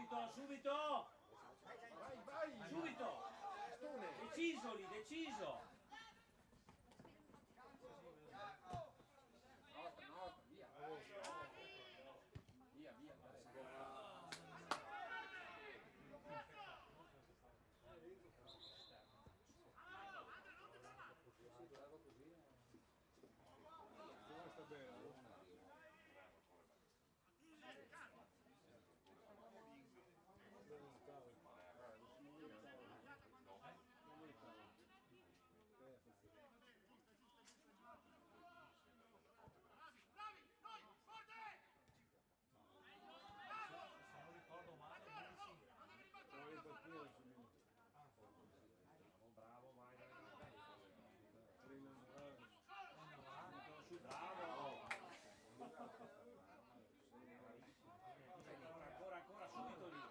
Subito, subito! Vai! Subito! Deciso lì, deciso! Via! Sta bene. Bravo, vai. Bravo. Ancora, subito lì.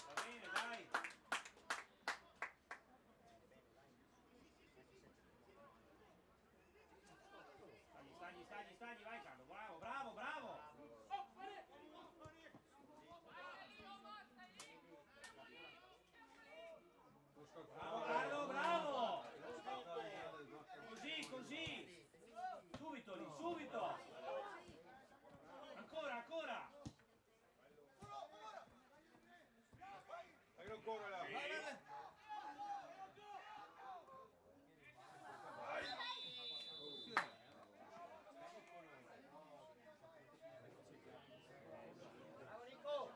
Va bene, dai! Stagli, vai Carlo, bravo! Bravo! Così! Subito lì, subito! Ancora! Vai ancora là! Bravo Nico!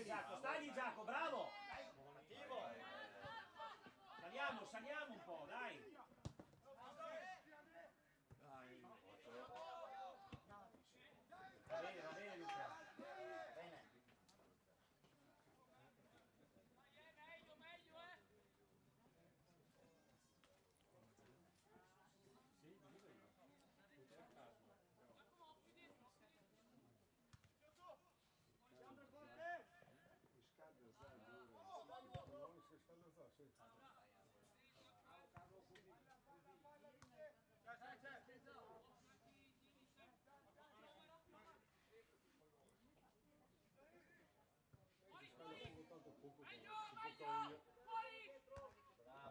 stagli Giacomo, bravo! Saliamo un po', dai! Va bene Luca.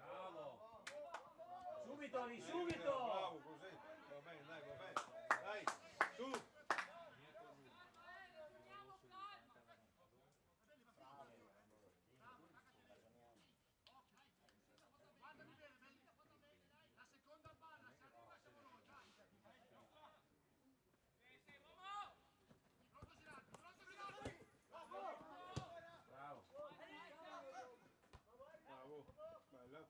Bravo! Subito lì, subito! Bravo, così. Va bene, dai, va bene. Dai, su. Bravo! Bravo, bella.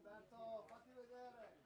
Alberto, fatti vedere.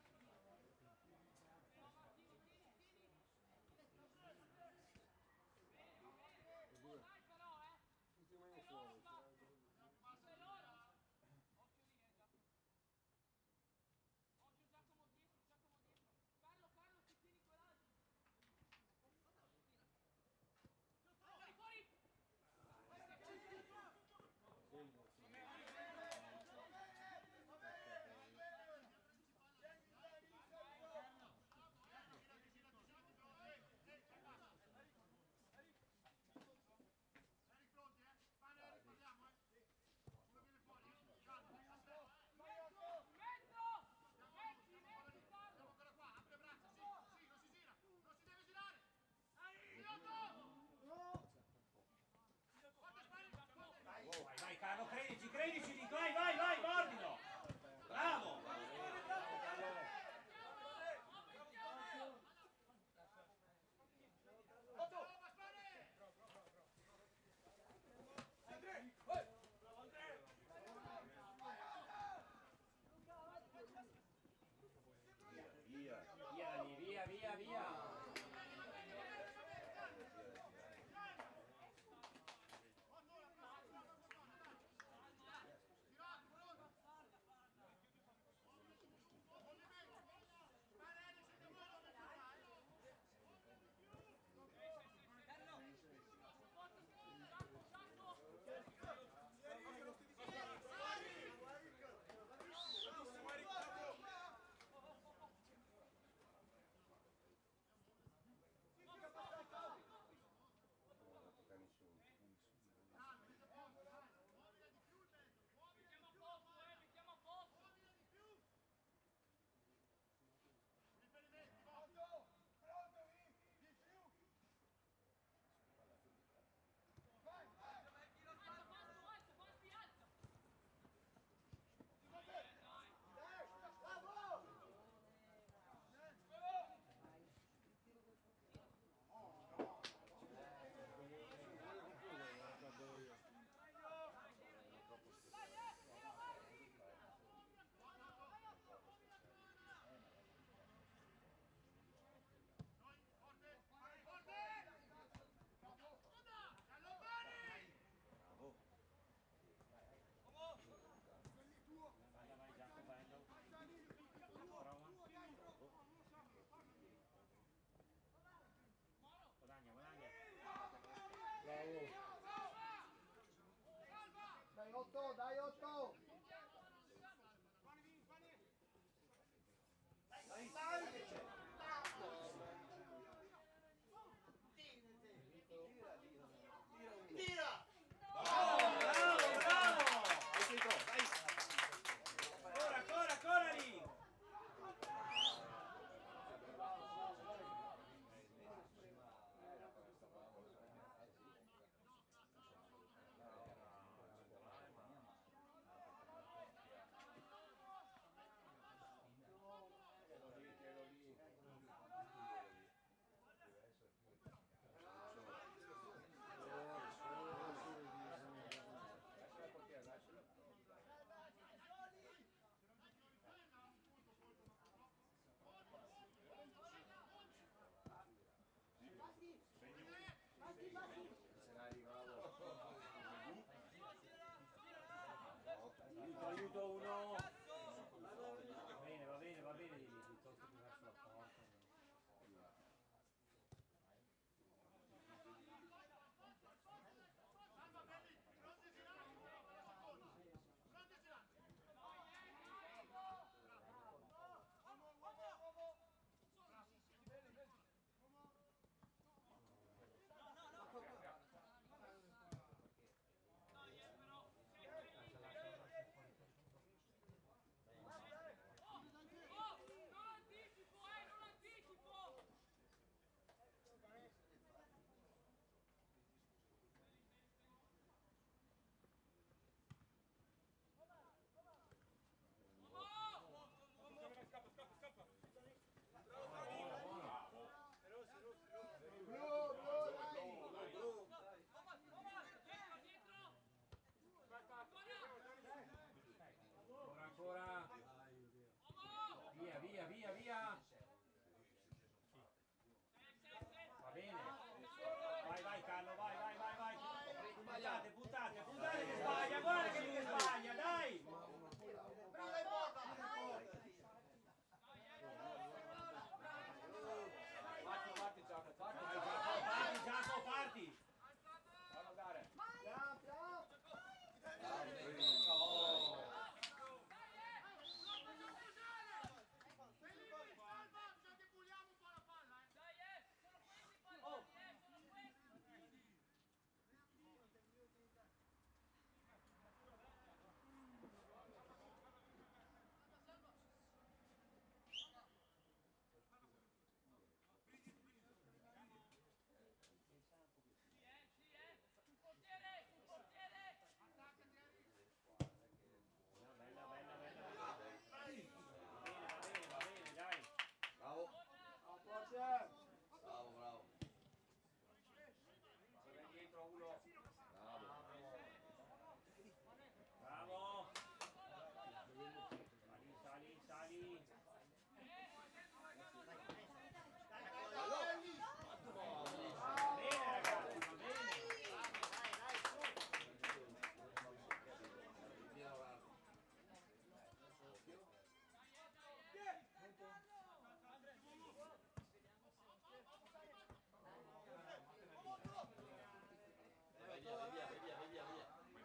Vai Carlo, credici, vai, mordilo! Bravo! Via!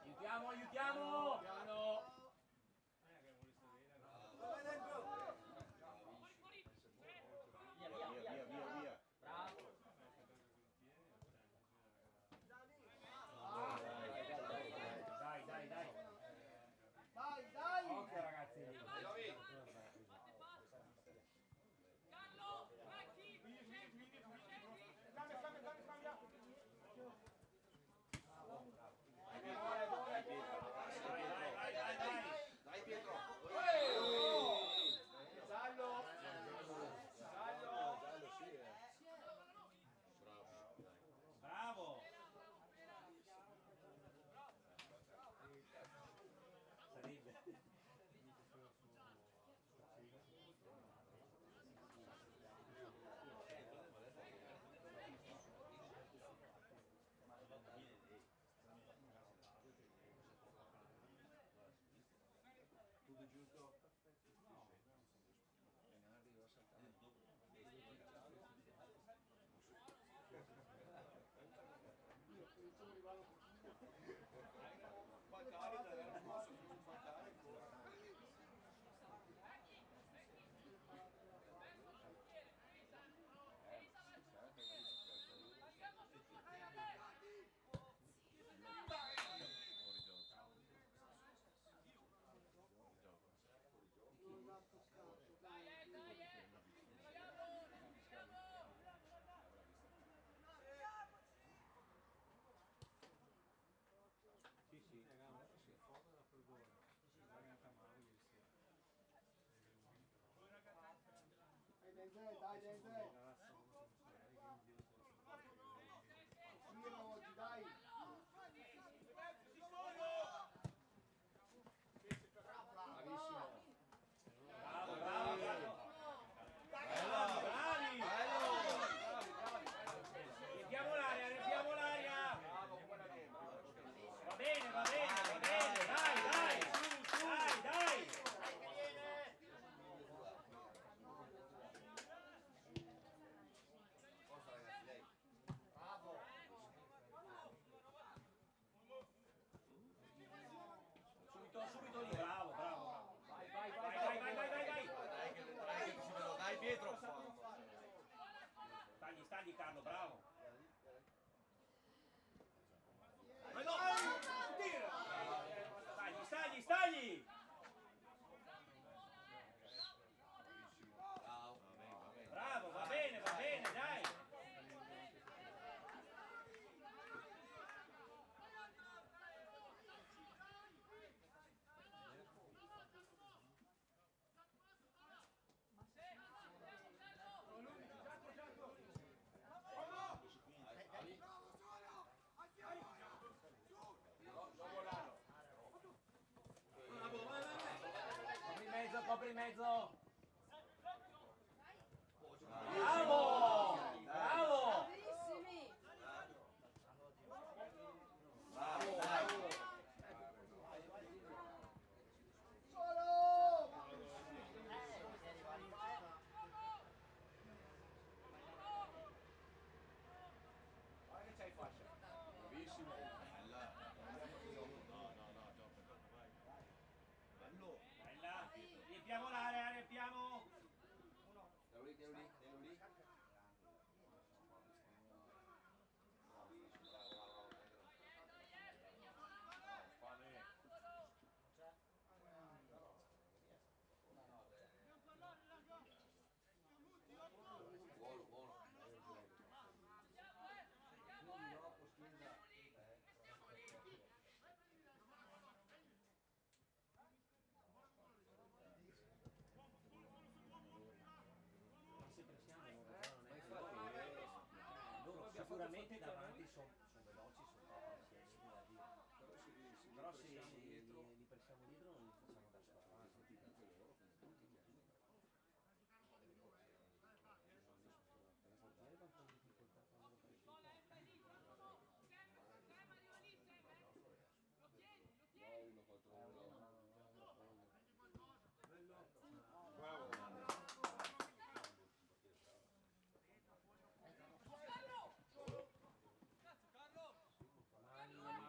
Aiutiamo, aiutiamo! Piano! Via. Bravo! Dai! Dai! Occhio ragazzi! Dai Pietro. Giallo! Bravo! Sarebbe. Tutto giusto? Dai, Dente! Giro oggi, dai! Bravo! Bravi! Riempiamo l'aria! Va bene! Dai! Forza ragazzi, dai. Subito lì, bravo! Vai! Dai Pietro. Stagli Carlo, bravo! Ma no! Tira! Stagli! Bravo, va bene, dai! Copri in mezzo! Bravo! Bravissimi! Solo! Guarda che c'hai fascia! Bravissimo. Bello. Bella! Riempiamo l'area, riempiamo! Tienilo lì. Buono. Loro sicuramente davanti sono veloci, sono pazienti da dire. Però se li pressiamo dietro non li facciamo da sopra. Bravo. Mani,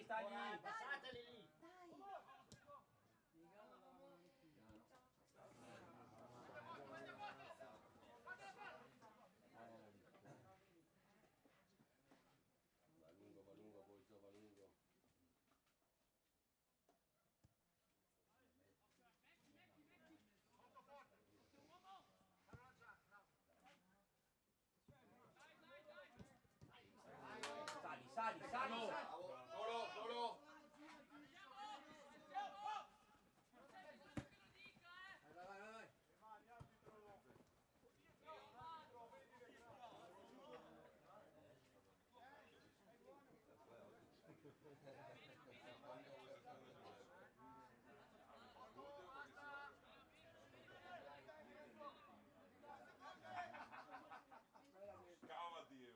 stagli. Passateli lì. Va lungo, Bolzo, va lungo. Sali. Solo, solo. Vai. Cavolo Dio.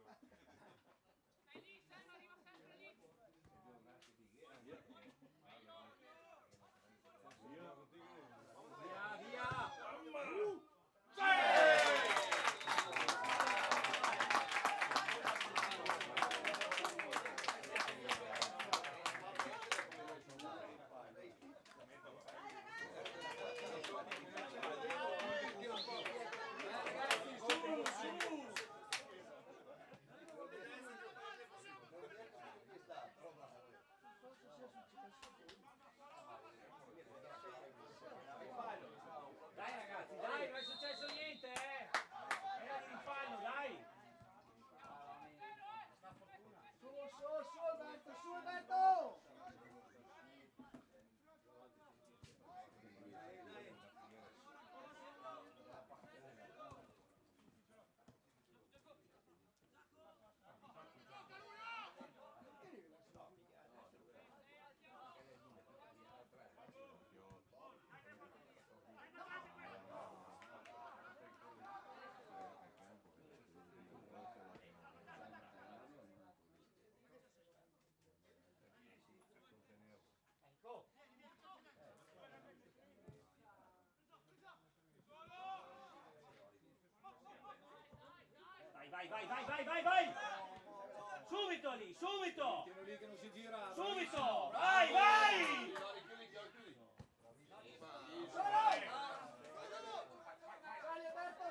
Via. Dai ragazzi, dai, non è successo niente, eh! Era di rifallo, dai! Su Alberto! Vai! Subito lì, subito! Tieno lì che non si gira. Subito! Vai! Chiudi.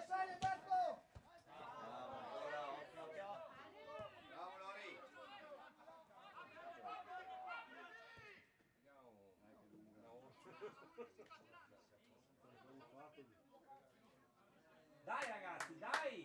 Sali Alberto! Bravo Lori. Dai ragazzi, dai!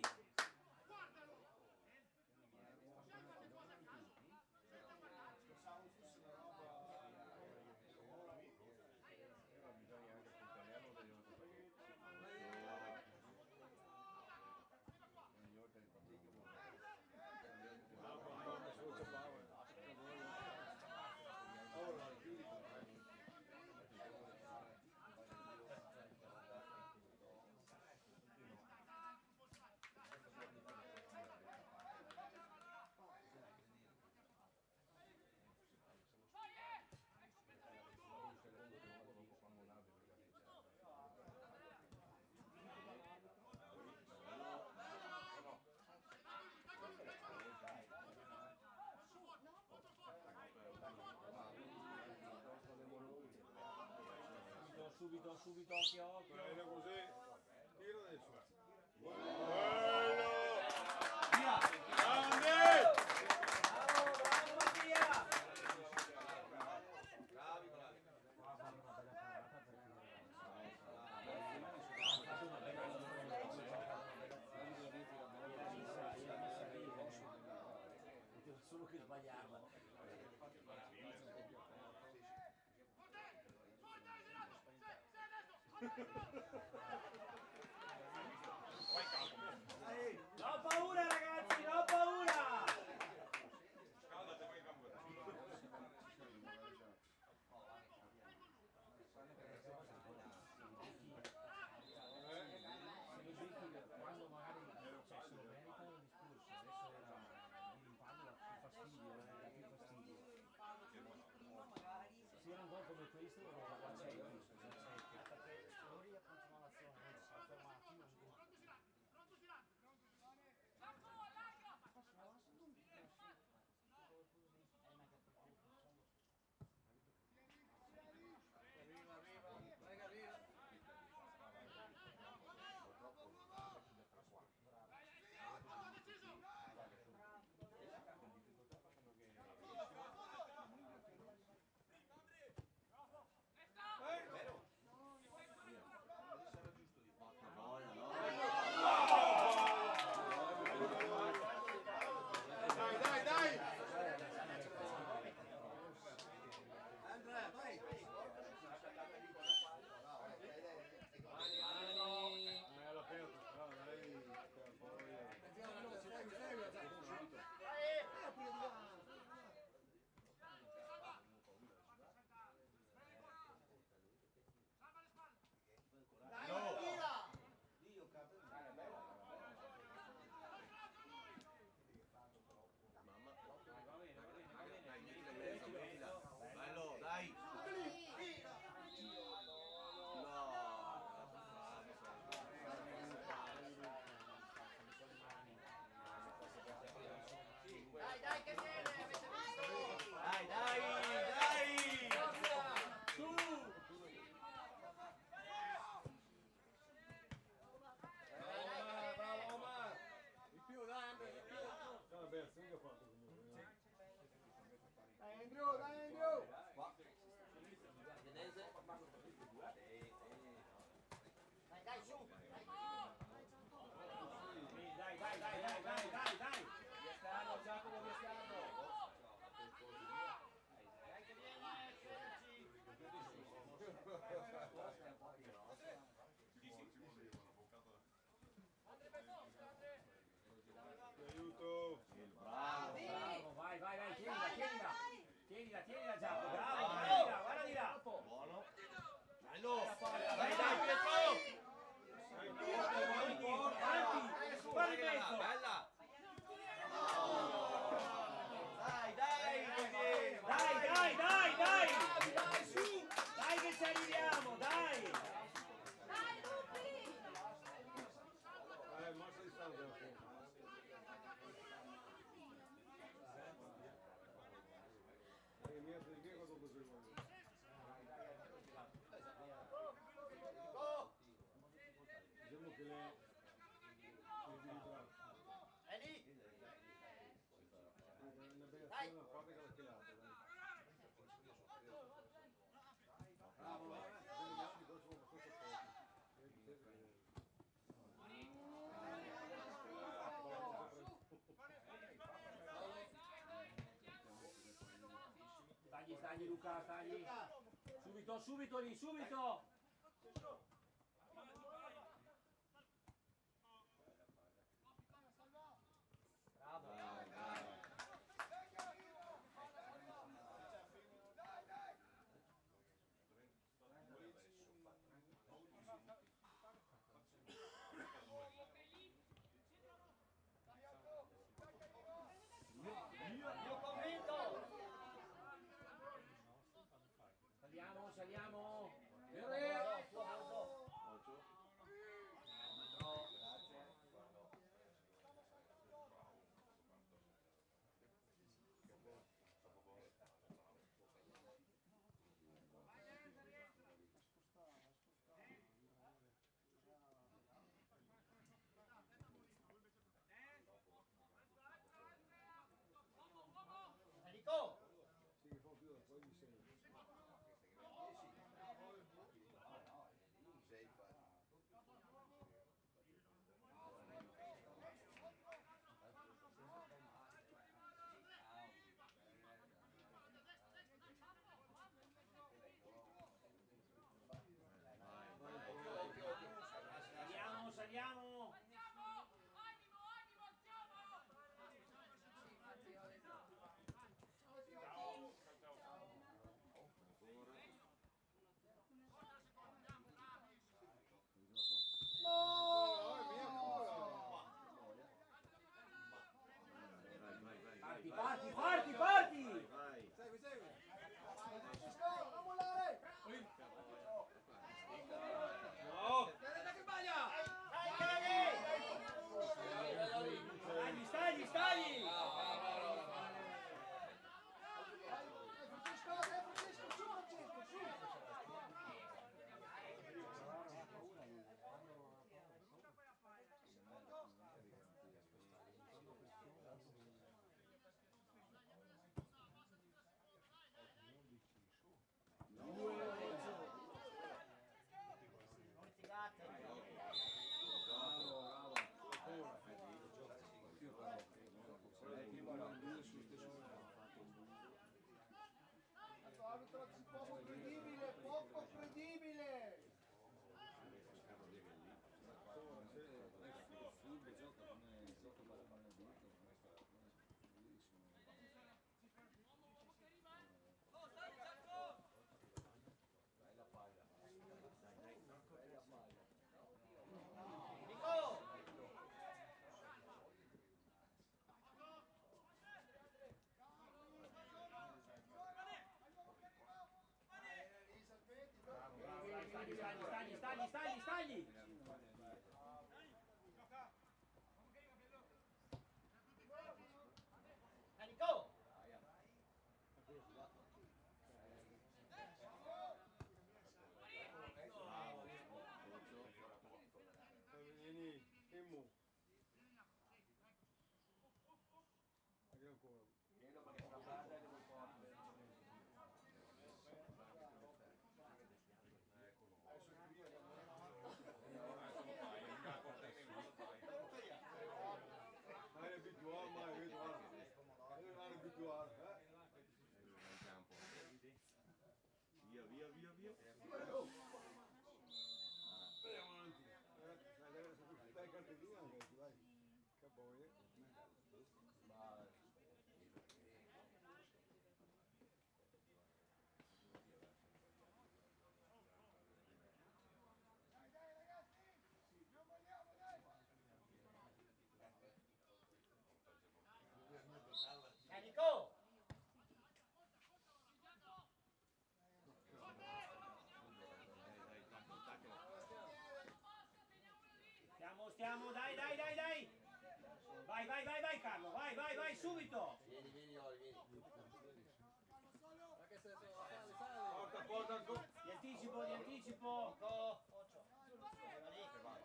Subito, occhio. Bene così. Tiro adesso. Bello. Via! Grande. Bravo Mattia! Bravi. Solo che sbagliava. Non ho paura ragazzi, non ho paura! Scaldate poi in campo. Quando magari se lo meritano il discorso, adesso era di rimpallo da più fastidio, da più fastidio. Se era un gol come questo lo faccio io, perché Tagli Luca, tagli. Subito, subito lì, subito. Saliamo, saliamo. Enrico! Saliamo, saliamo. Parti, parti, parti, parti. Segui, segui. Francesco, non mollare! No. Stagli, stagli, stagli. Francesco, Francesco, su Francesco, su! Arbitro poco credibile, poco credibile! Stagli, stagli, stagli, stagli, stagli. Enrico! Vieni, Immo. Anche ancora. Ma è abituato, ma è abituato. Non è abituato, Via, via, via, via. Andiamo avanti. Dai cartellina anche, dai. Che poi. Enrico! Stiamo, dai, dai, dai, dai. Vai, vai, vai, vai Carlo, vai, vai, vai, subito. Vieni, vieni, Oli, vieni. Porta, porta ancora. Di anticipo, di anticipo.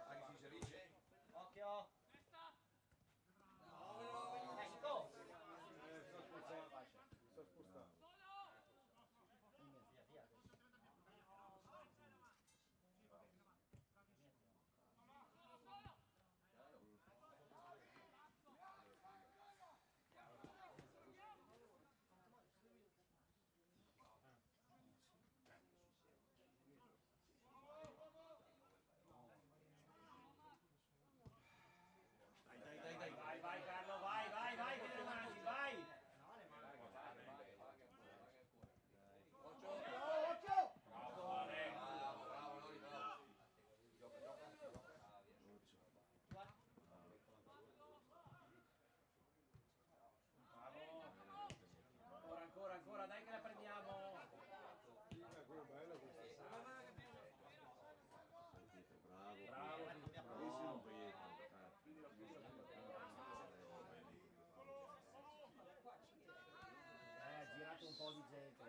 Anche si inserisce? Occhio! Enrico! Sta spostando. Sta spostando. Via, via. po' di gente.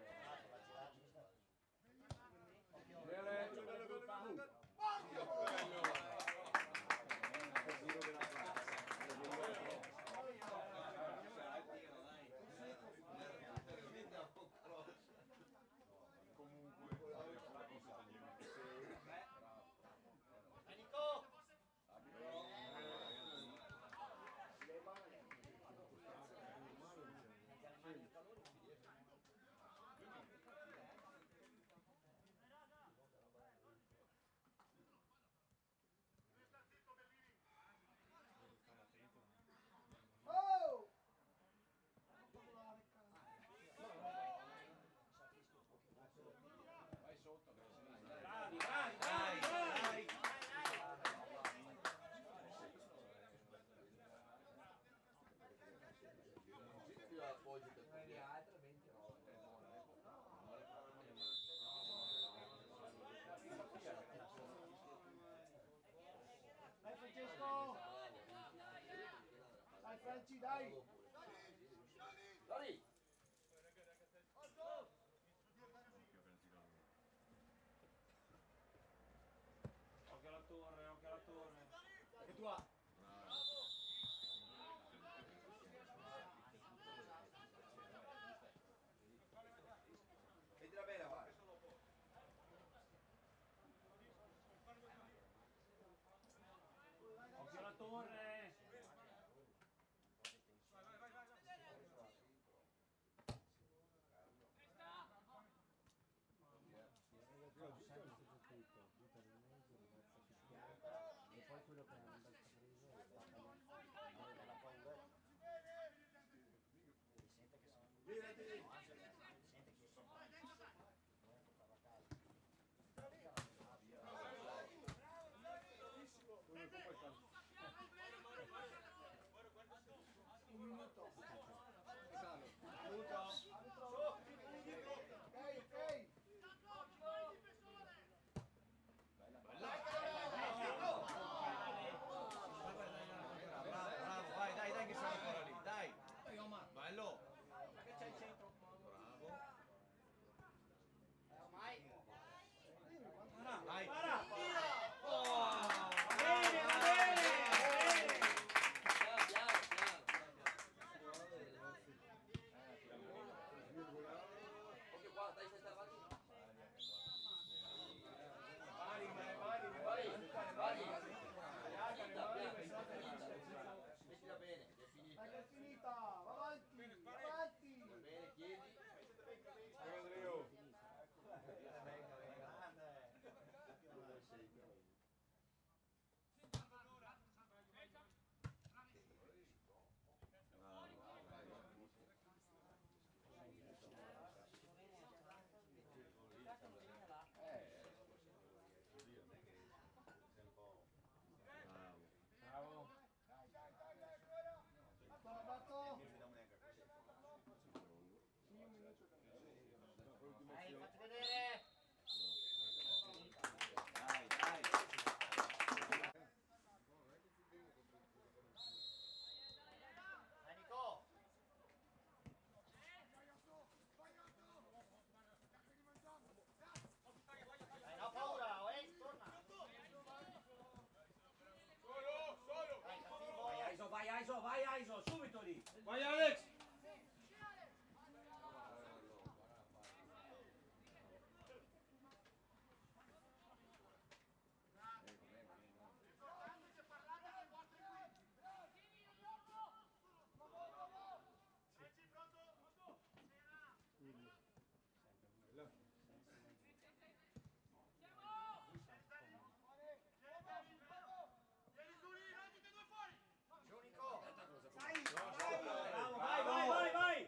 Oh! Bravi, bravi, bravi, bravi. Più appoggi per Dai Francesco! Dai Franci, dai! Dai! Occhio alla torre, occhio alla torre. Che tu ha? Mettila bene, vai! Occhio alla torre. E poi quello che hanno preso la paura. Ok, ok! Bravo, vai, dai che siamo ancora lì, dai! Bello! Ma che c'è il centro? Bravo! Ormai! Vai! Para! Oh! Bene, va bene! Occhio qua, dai, stai avanti! Mettila bene, è finita. Dai che è finita! Va avanti! Avanti! Va bene, chiedi. Andreo. Bravo. Batto! Dai, fatti vedere! Dai, dai! Dai Nico! Dai, no paura, torna! Dai, cattivo! Vai Aiso, vai Aiso, vai Aiso, subito lì. Vai Alex! Giù Nico! Bravo, vai, vai, vai, vai.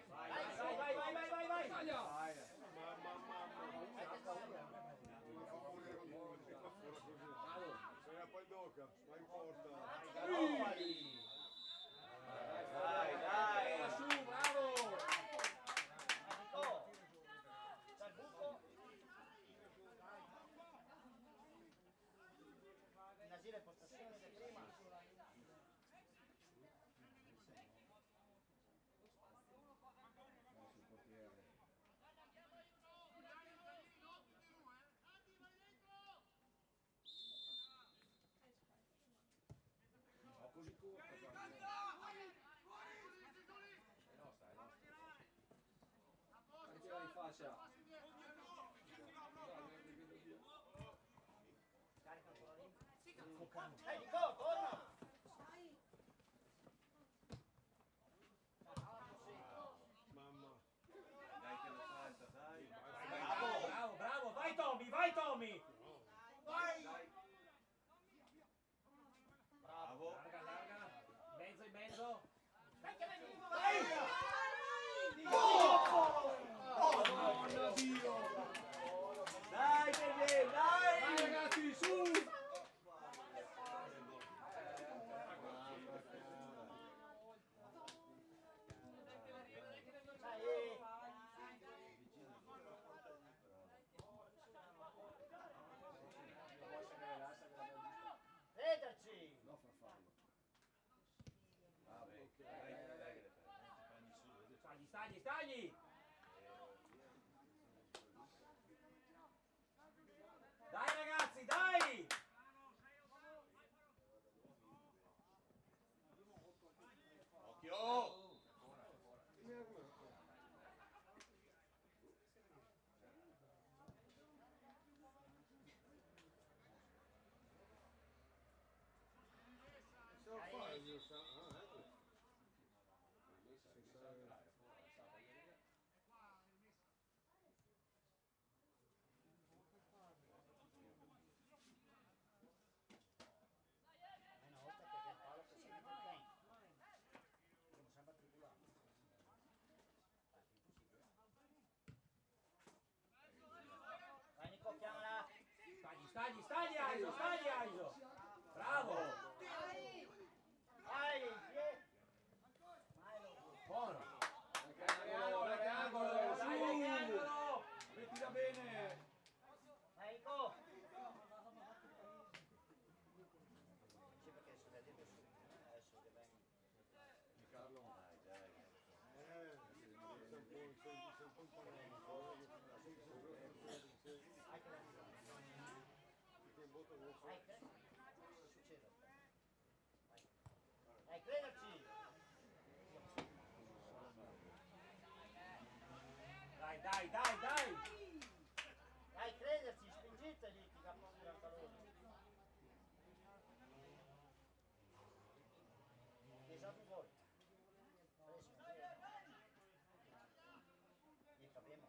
Vai, vai, vai, vai, vai, vai, vai. Sei a poi doca, vai in porta. Dai, dai, su, bravo. Nico! C'è il buco! In asilo in postazione di prima! lascia. Carica ancora lì. Nico, torna! Mamma. Dai che lo salta, dai. Bravo, bravo, bravo. Vai Tommy, vai Tommy. Vai. Bravo. Larga, larga. In mezzo. Dai che vedi! Oh, Dio. Dai, bebè, dai. Dai ragazzi, su! Crederci! No, farfallo. Bravo. Dai che le prendi su. Stagli. Dai ragazzi, dai. Occhio. Se lo fai, io sa. Ah, ecco. Una volta perché il palo che si mette in plan. Non sembra tribulato. Vai Nico, chiamala! Stagli, Aiso. Bravo. Vai! Buono. Angolo, su! Angolo. Mettila bene! Vai Nico! Sì, perché si vede che su. Adesso che vengo. Carlo. Dai. Sei un po' imponente. Vai che vengo. Che botto rosso. Vai, cosa succede? Vai, crederci! Dai. Vai, crederci, spingete lì, ti capisci il pallone. Esatto voi. Lì capiamo.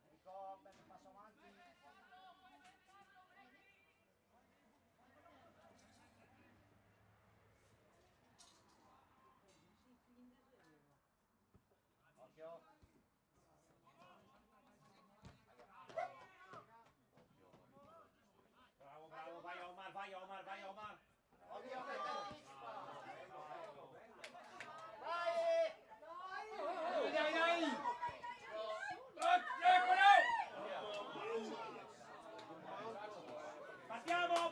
Nico, ben passo avanti. Occhio. Bravo, vai Omar. Occhio, che ti anticipa. Vai! Dai! Partiamo!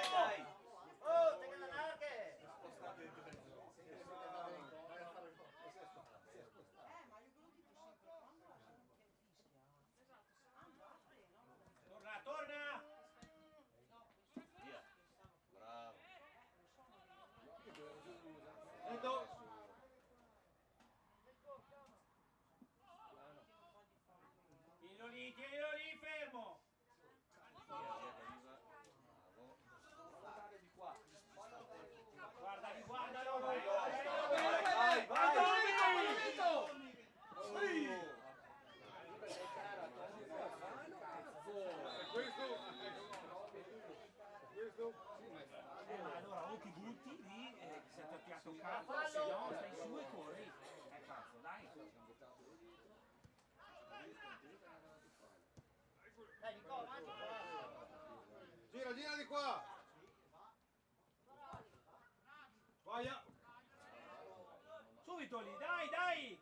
Dai. Oh, te quedan larghe! Torna! Via. Bravo. Tienilo lì, fermo! Via che arriva. Bravo. Guardalo! Vai! Questo? Ma allora o ti butti lì, se ti ha toccato, se no stai su e corri. Cazzo, dai! Dai, Nico, avanti, Gira di qua! Vai! Subito lì, dai!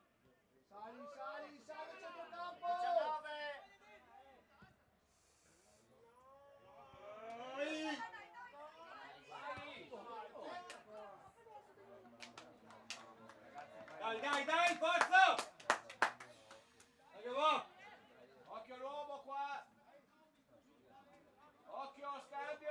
Sali, centrocampo! 19! Dai, forza! Dai che va! Occhio all'uomo qua! Occhio, scambio!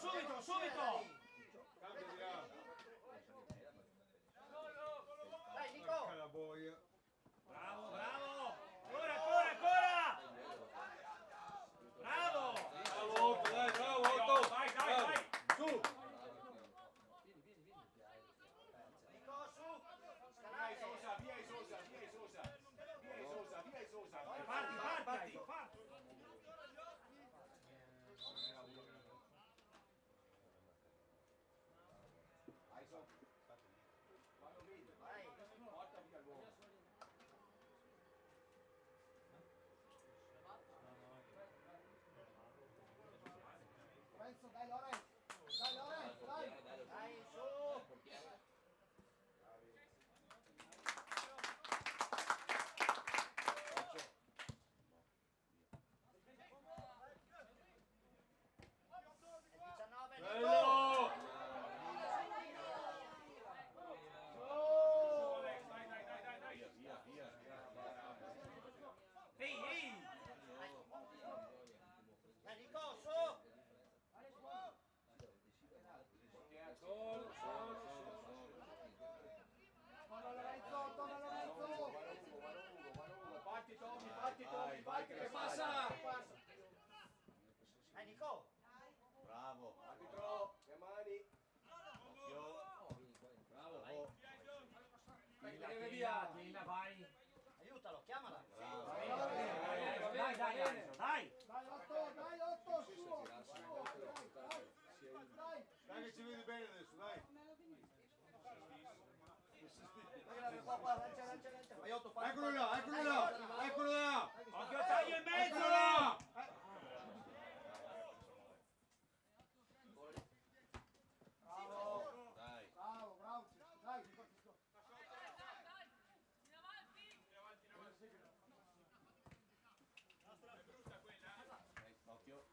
subito! Cambia di là. Dai, Nico! Porca la boia. Bravo! Ancora! Bravo! Bravo Otto, dai, bravo Otto. Vai! Su. Nico, su! Via Scalate! Sosa. Parti! Vai! Porta via l'uomo. Lorenzo, dai Lorenzo! Dai, su! E 19, Nico! Bello. Via. Ehi! Dai, Nico, su! Torna Lorenzo! Parti Tommy, vai che passa. Dai, Nico! Bravo. Arbitro, le mani. Occhio. Bravo. Tienila, vai! Aiutalo, chiamala! Dai! Dai, Otto, su! Dai che ci vedi bene adesso, dai. Eccolo là. Occhio taglio in mezzo! Eccolo là. Dai. Bravo, dai! Occhio.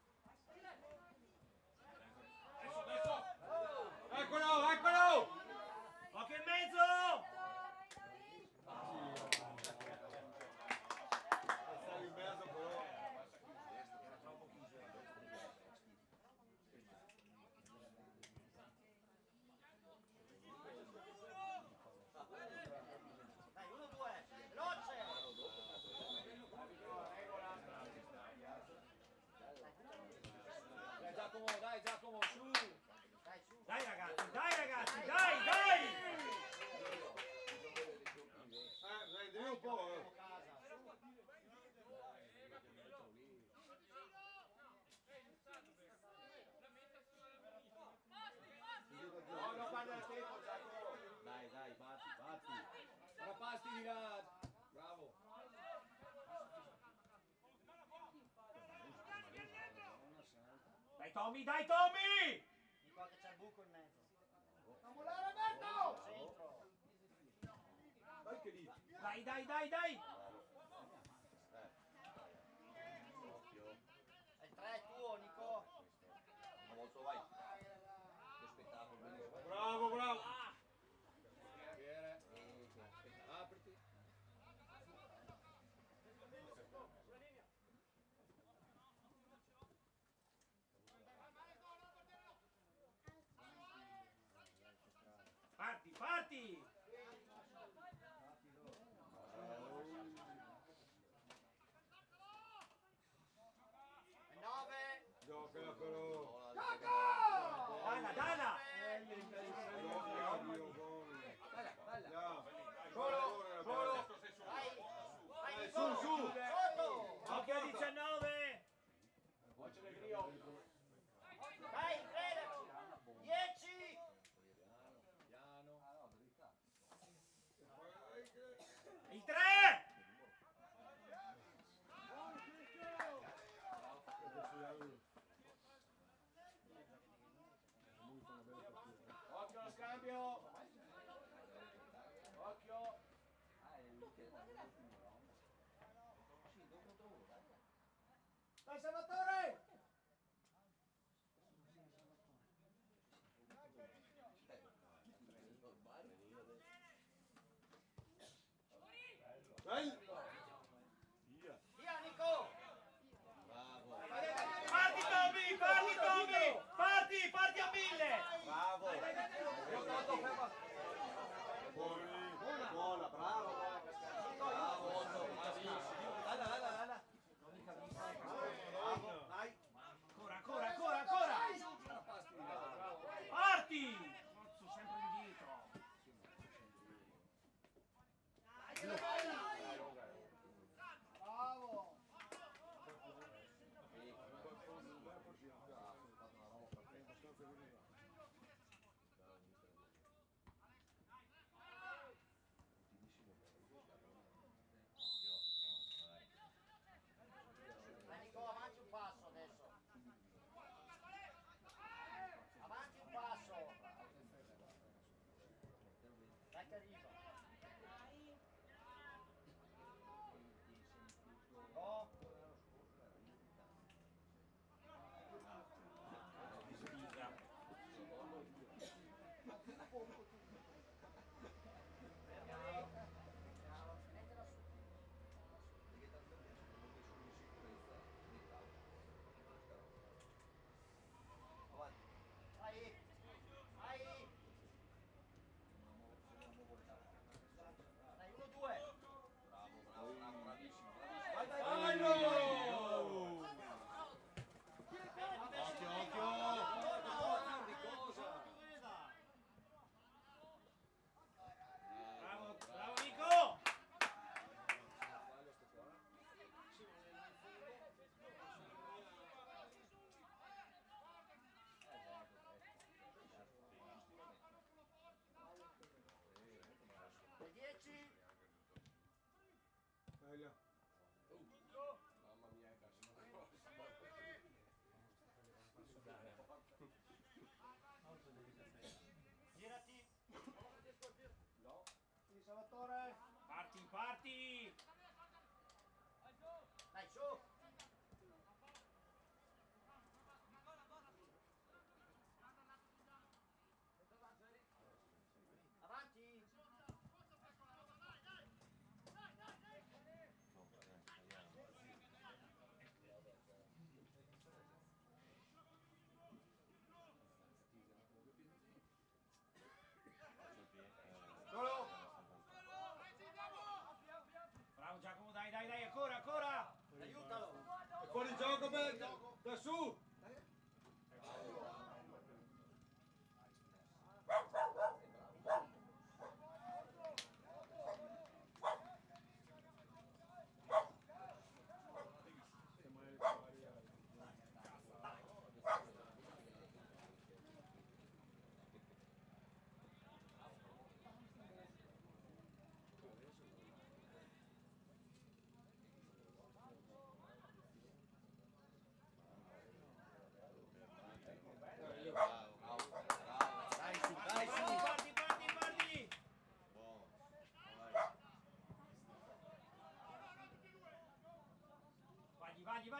Eccolo. Occhio in mezzo! Stavi in mezzo però. Dai, 1-2, veloce! Dai Giacomo, su. Dai, su! Dai ragazzi! Dai! Dai, devi un po'. Casa, su! No, non guarda il tempo, Giacomo. Dai, batti. Rapasti di là. Bravo. Dai Tommy! Nico che c'è il buco in mezzo. Non volare Roberto! Centro! Dai che lì. Dai! Occhio. E il 3 è tuo, Nico! Una volta vai. Che spettacolo, benissimo. Bravo. Portiere. Apriti. Parti! E 9! Giocala però. Dana! Gioca, Dio buono. Bella. Volo. Vai, Su. Sotto! Occhio a 19! Oggi del Grio. Dai, crederci! 10! Piano. Il 3! Occhio allo scambio. Occhio. Dai, Salvatore! Dai. Via, Nico! Bravo. Parti Tommy! Parti!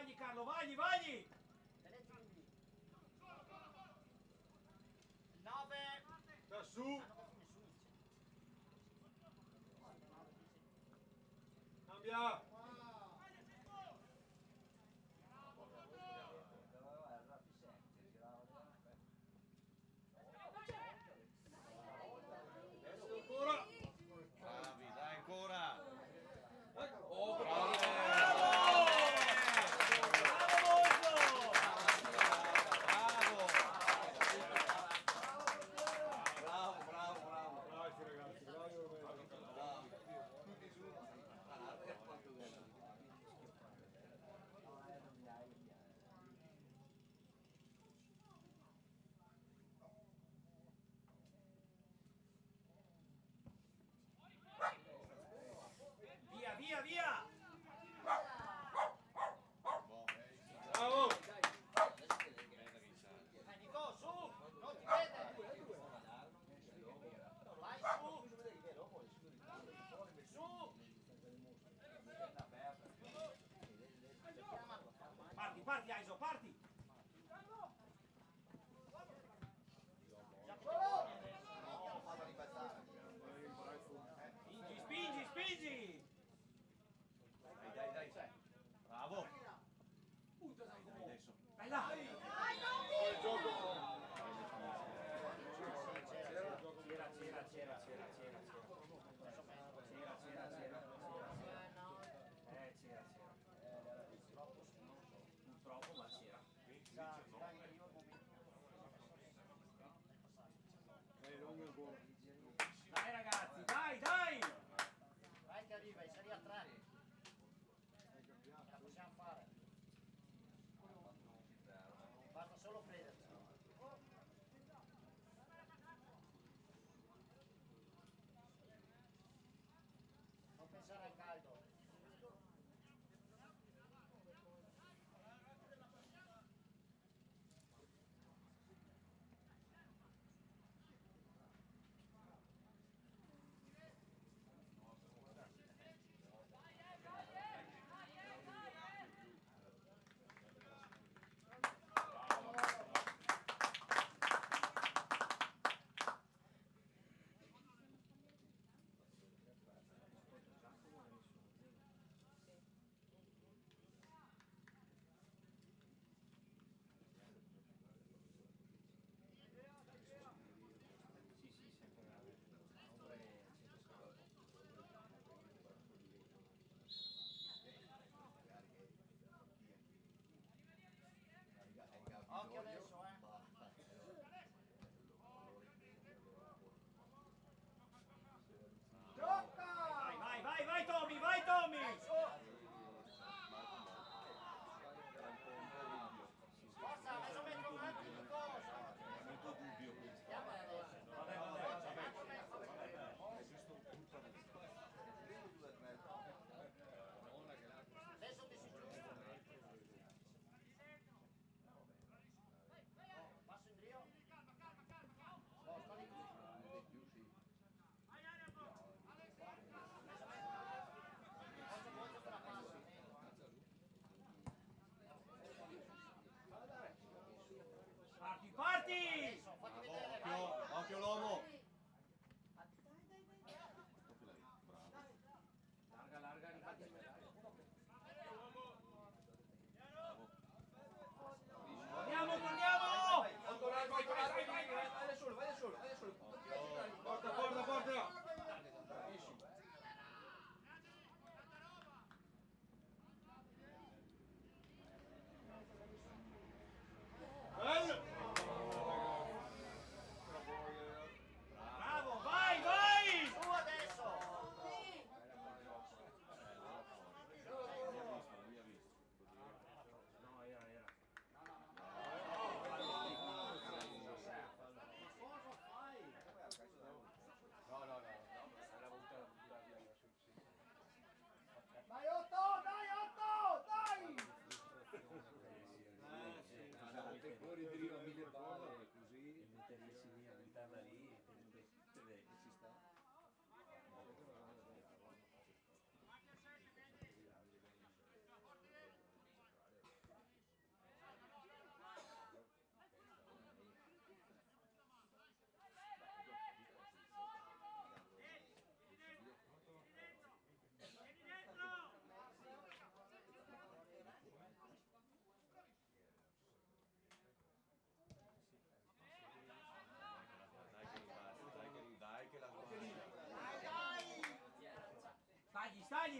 Vagli Carlo, vagli, vagli! Tenetevi lì. 9. Sta su. Hanno fatto nessuno insieme. Cambia. Ancora. Bravi, dai ancora. Oh, bravo! Bravo Molto! Bravo, bravo, bravo. Bravi ragazzi, bravi veramente. Tutti su. Via, via, via! Bravo. Vai Nico, su! Non ti vede! Vai su! Su! Parti, parti Aiso, parti! Spingi, spingi, spingi! Dai, dai, dai. Bravo. Dai, adesso. Vai là! Il gioco. Purtroppo, ma c'era. Non è buono. Dai ragazzi, dai, dai! Vai che arriva, sei a 3. Ce la possiamo fare. Basta solo prenderci. Non pensare al caldo. Occhio adesso, Gioca! Vai, vai, vai Tommy, vai Tommy! Forza, adesso metto un attimo di cosa. Molto dubbio questo. Andiamo adesso. Vabbè, vabbè, vabbè. Adesso ti si giusta. Passo in brio. Spostali. Posso per la passa. Parti, parti! Adesso, fatti vedere, vai. Occhio, occhio l'uomo. Larga, larga, rifatti. Torniamo, torniamo! Porta, porta, porta. Bello. Bravo, vai, vai! Su adesso. No, era. Ma cosa fai?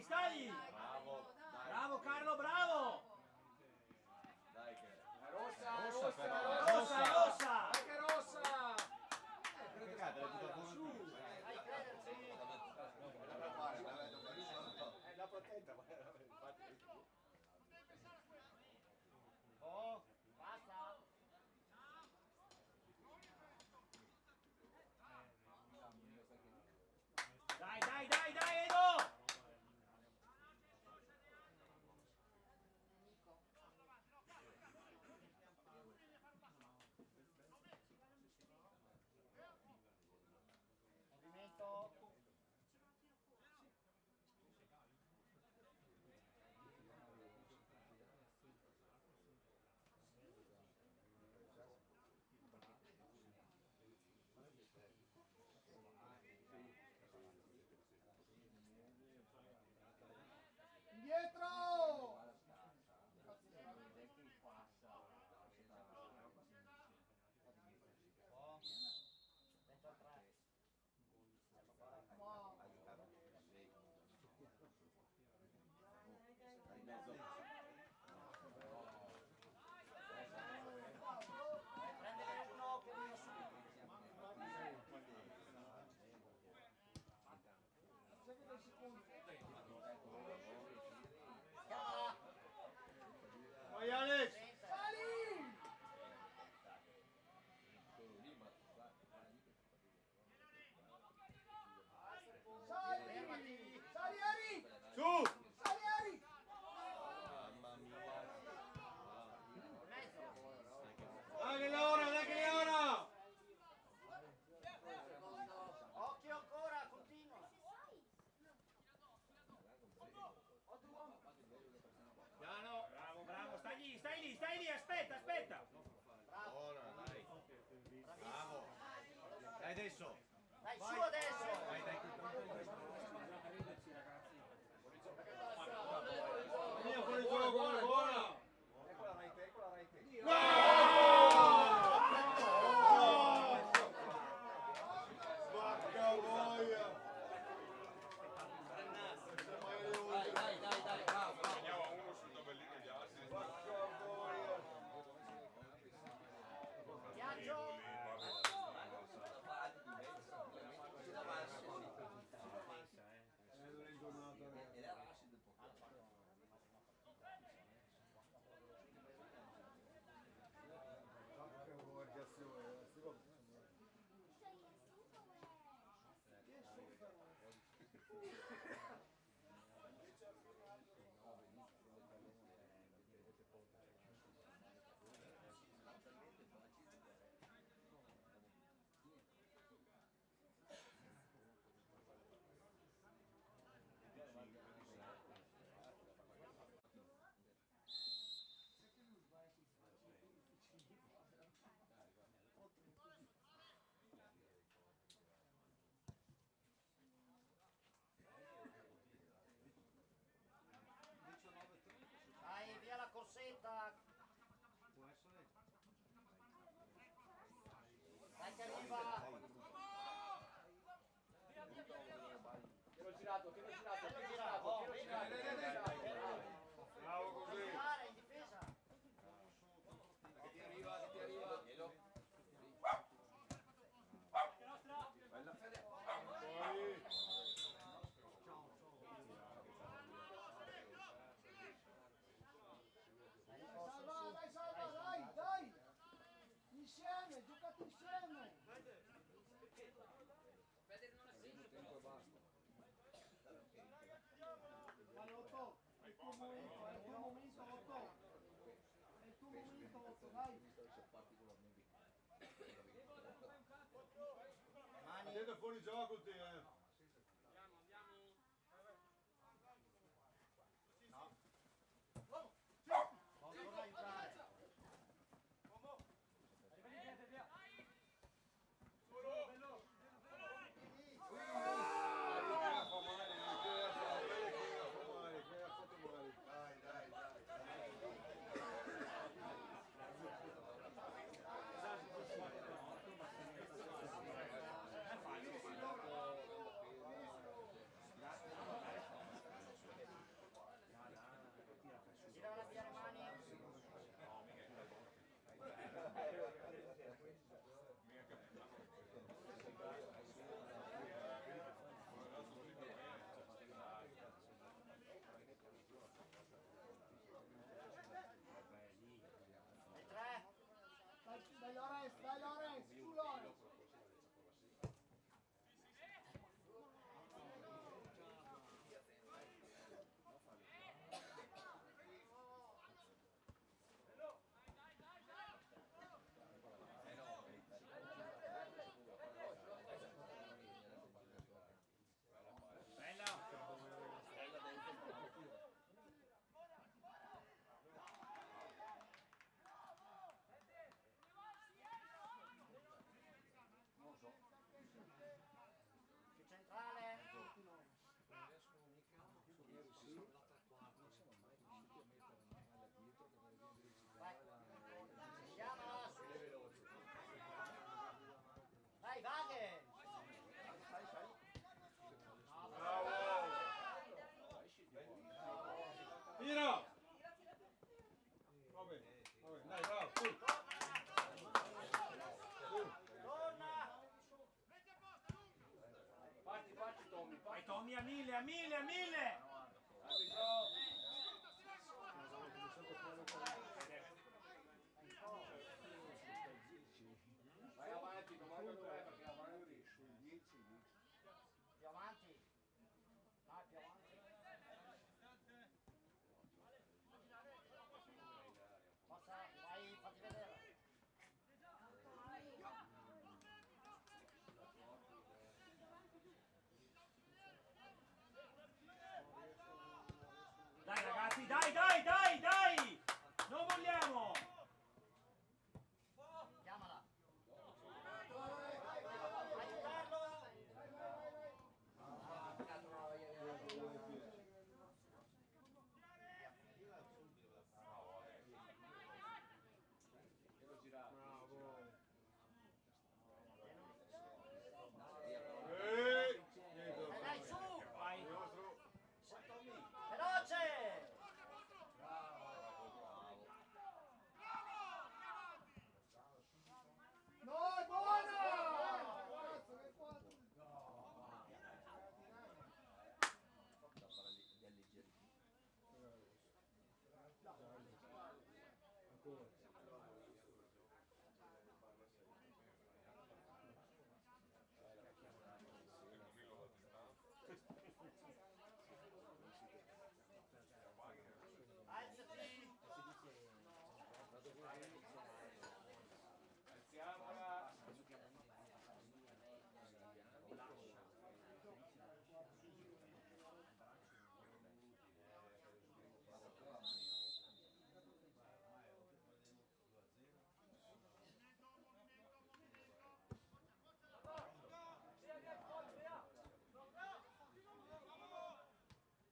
stagli! Bravo, dai. Bravo Carlo, bravo! Dai che... Rossa, Rossa, però. Rossa, rossa! Anche rossa! Peccato, l'hai buttato su. Dai, crederci. La protetta, infatti. Oh, basta. Dai, dai, dai, dai, Edo! Movimento. Indietro! Oh. Dentro al 3. Wow. In mezzo. Prendere il ginocchio di Vai Alex! Su! Mamma mia. Dai che ora, dai che ora! Occhio ancora, continua. Piano! Bravo, bravo, stai lì, aspetta, aspetta! Buona, dai. Bravo. Dai adesso. Dai, su adesso. Dai, dai. Via fuori gioco, buona! Eccola rete, eccola rete. Vacca boia! Dai, bravo. Segnava uno sul tabellino gli altri. Vacca boia! Viaggio. Non è giornata. Vacca boia, ragazzi. Dai, via la corsetta. Dai che arriva. Tiro girato, tiro girato, Bello tiro girato. girato, Oh, tiro vedi, girato. vedi, vedi. Bravo Non così! girare, in difesa. Che ti arriva, che ti arriva. Glielo. Bella Fede. Poi... Dai. Insieme, giocate insieme. Tempo e basta. Vai Otto, è il tuo momento, è il tuo momento Otto. È il tuo momento Otto, dai. Mani. Siete fuori gioco te, Non torna a entrare. a 1000, a 1000, a 1000! Vai avanti, domanda dov'è perché la mano riesci. 10. Più avanti. Dai, più avanti. Passa, vai, fatti vedere. Dai ragazzi, dai, dai, dai, dai! Non vogliamo! Chiamala. Aiutarlo. Devo girare. Dai, su. Vai! Veloce. No, è buona! Cazzo, che quattro! Alzati. Alziamola.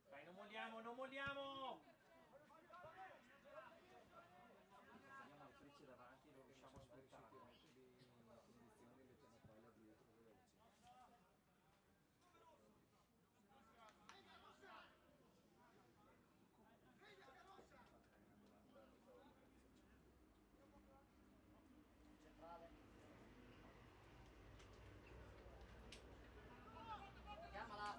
Dai, non molliamo, non molliamo! Teniamo le frecce davanti e lo riusciamo a sfruttare. Centrale. Chiamala.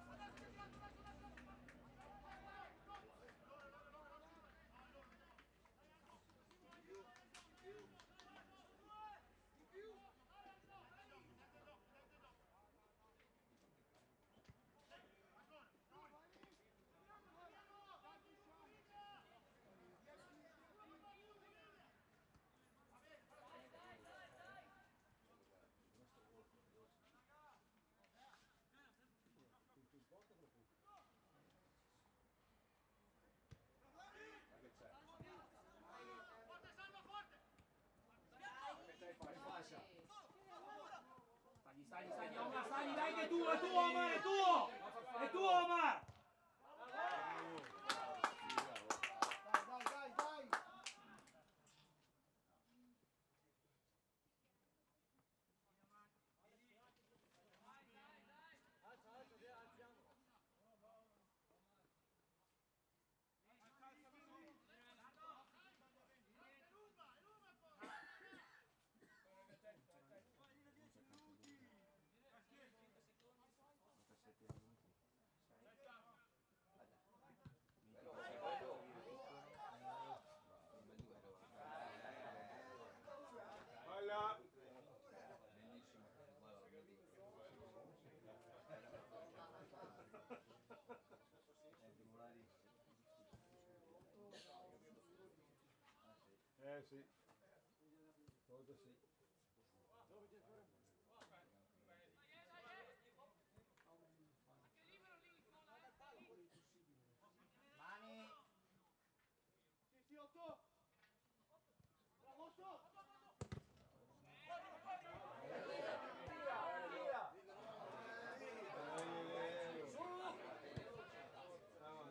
Stagli, Omar, stagli, dai che è tuo, Omar, è tuo! È tuo, Omar! Dai, dai, dai! Balla! Sì. Cosa sì. Mani. Sì, 8! Bravo, 8!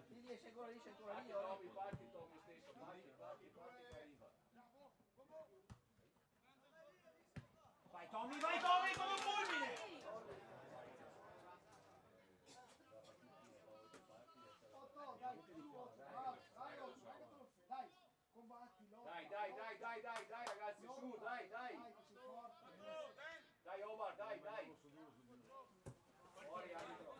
Lì esce ancora lì, Tommy, parti stesso, parti che arriva. Vai Tommy, come un fulmine! 8, dai, su, 8, bravo, dai, combatti, lotta. Dai ragazzi, su, dai. Dai, che sei forte. Dai Omar, dai. Fuori arbitro.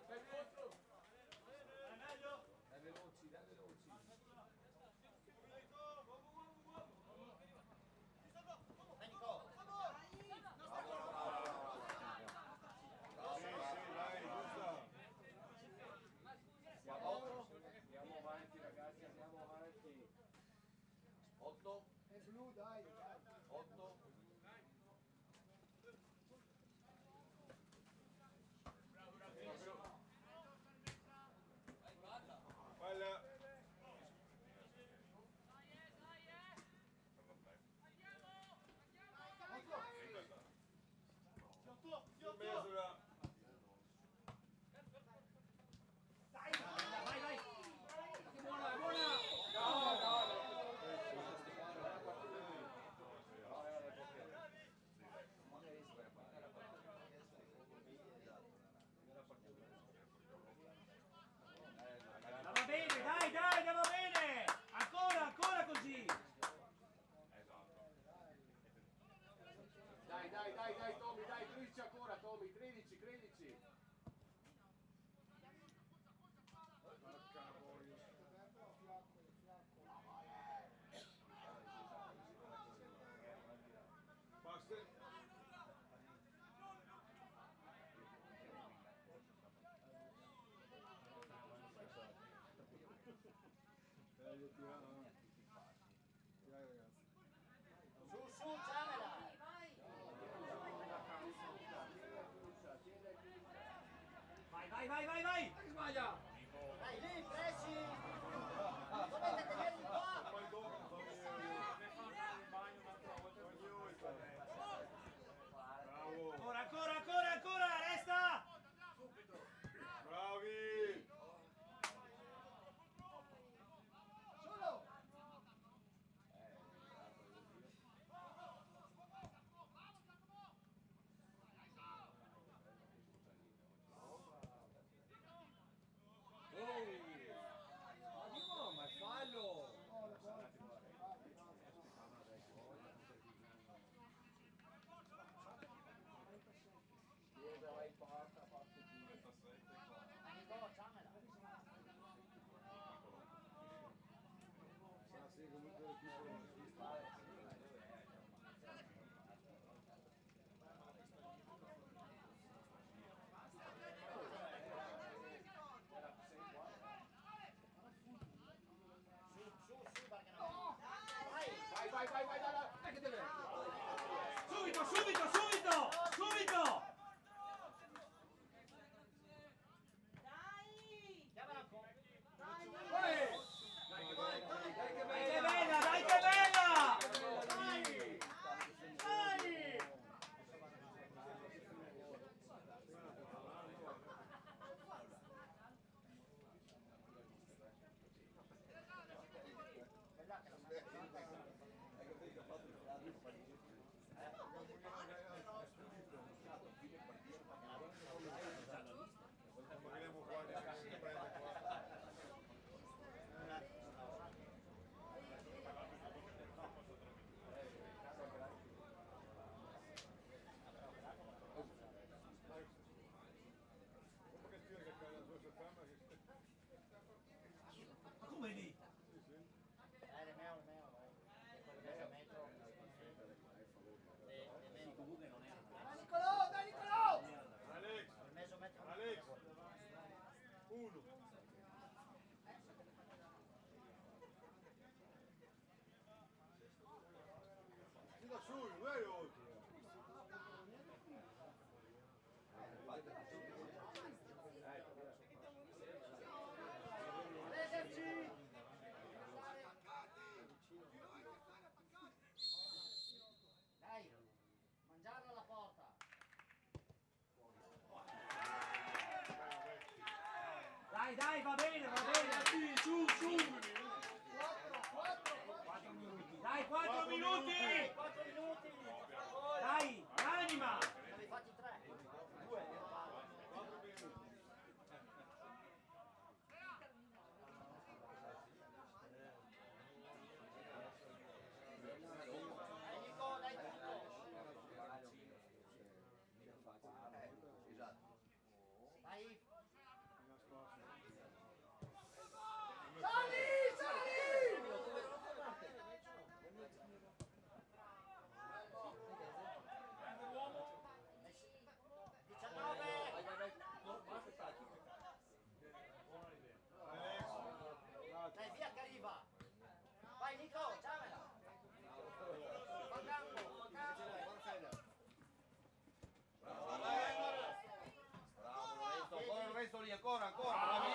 13. Porca boia. Basta. Io tirano. Dai ragazzi. Su, Ciamela. Vai! Sbaglia! Dai, lì, pressi. Dovete tenerli qua. Poi dopo bravo. Ancora, resta! Bravi. Solo! Ma è fallo! Nicolò, Ciamela. Ah, sì, comunque le piccole. Su, perché no? Vai. Vai, dai, che deve! Subito! Chiamala con. Dai che bella! Magariamo qua, si prende qua. Dopo che tira che cade la sua ferma che... Come lì? Le meo, vai. E quello che c'è a metro. Comunque non era. Dai Nicolò! Alex, Il mezzo metro. Alex, uno. Tira su, non è oltre. L'eserci. Dai, mangiarla alla porta. Dai, va bene, sì, su! 4 minuti. Dai, 4 minuti! 4 minuti. Dai, anima! Ne avevi fatti 3. 2. Dai Nico, dai tutto. Dai. Dai, via che arriva! Vai Nico, ciamela! Fa campo! Bravo, Lorenzo lì, ancora, Bravo!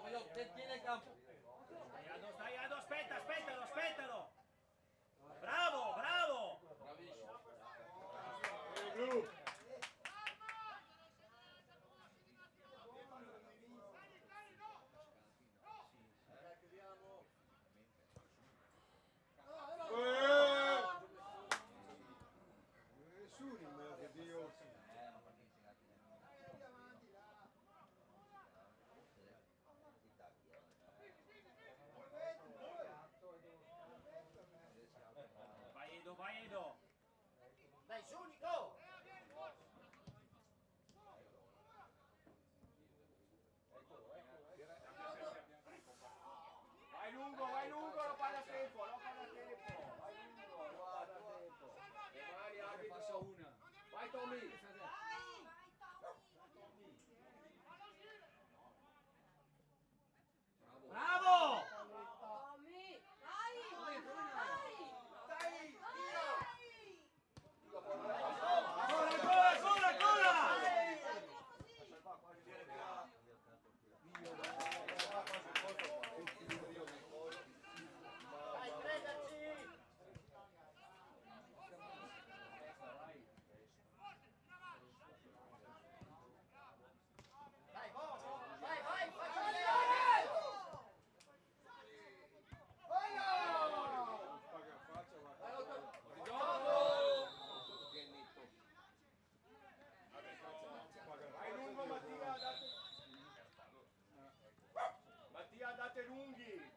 Vai 8, tieni il campo. Stai, aspettalo! Bravo! Bravissimo. Blu. Nessuno in mezzo, Dio. Vai Edo! su Nico! Vai lungo, non fai da tempo, non fai da tempo. Vai lungo, guarda tempo. Le mani arbitro. Passa una. Vai Tommy. Bravo! Tommy, dai! Dai! Ancora! Dai, crederci! Dai, vai, facci vedere! Vai lungo Mattia, Mattia, date lunghi.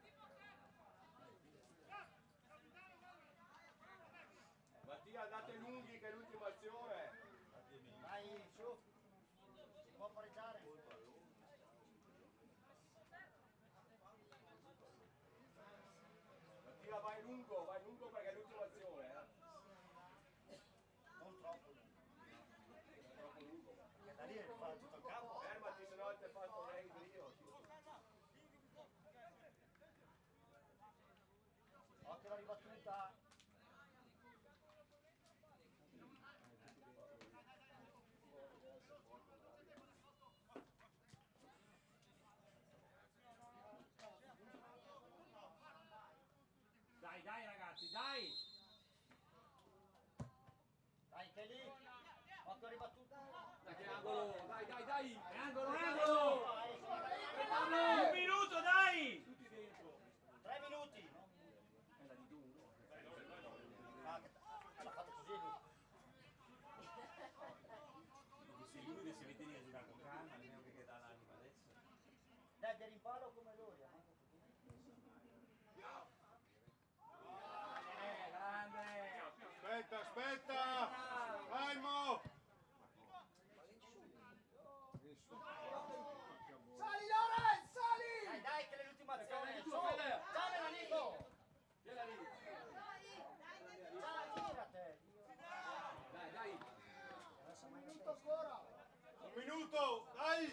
Mattia, date lunghi che è l'ultima azione. Dai, su! Si può pareggiare? Mattia, vai lungo perché è l'ultima azione. Non troppo. Troppo lungo. Che da lì fa tutto il campo. Fermati, se no ti fatto lei il brio. Occhio la ribattuta. Dai ragazzi, dai! Dai, che lì. Occhio la ribattuta. Dai che angolo, dai. È angolo! Vai, Un minuto, dai! Tutti dentro. 3 minuti. La di tu. Ah, l'ha fatto così lui. Se lui si mette lì a giocare con calma, almeno che dà l'anima adesso. Dai, di rimpallo come lui. Grande! Aspetta! Calmo! Sali Lorenz, sali! Dai, che è l'ultima azione. Su, Fede. ciamela Nico. Vieni lì. Girate. Dai. Un minuto ancora! Un minuto! Dai!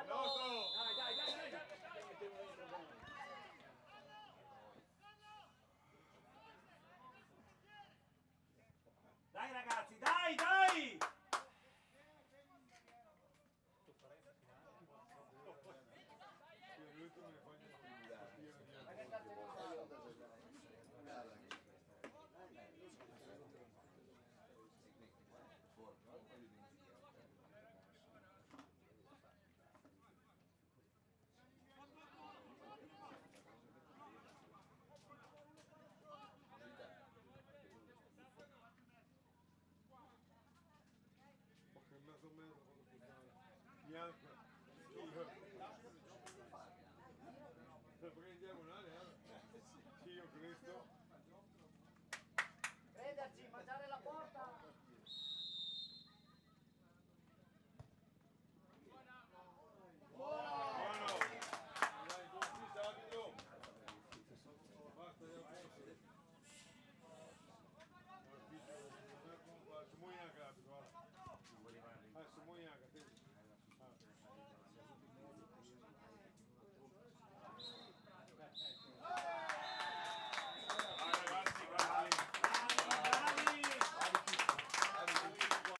Nostro! Dai. Dai ragazzi, dai! L'ultimo ne voglio bianco. Perché diagonale, Dio Cristo. Crederci, mangiare la porta.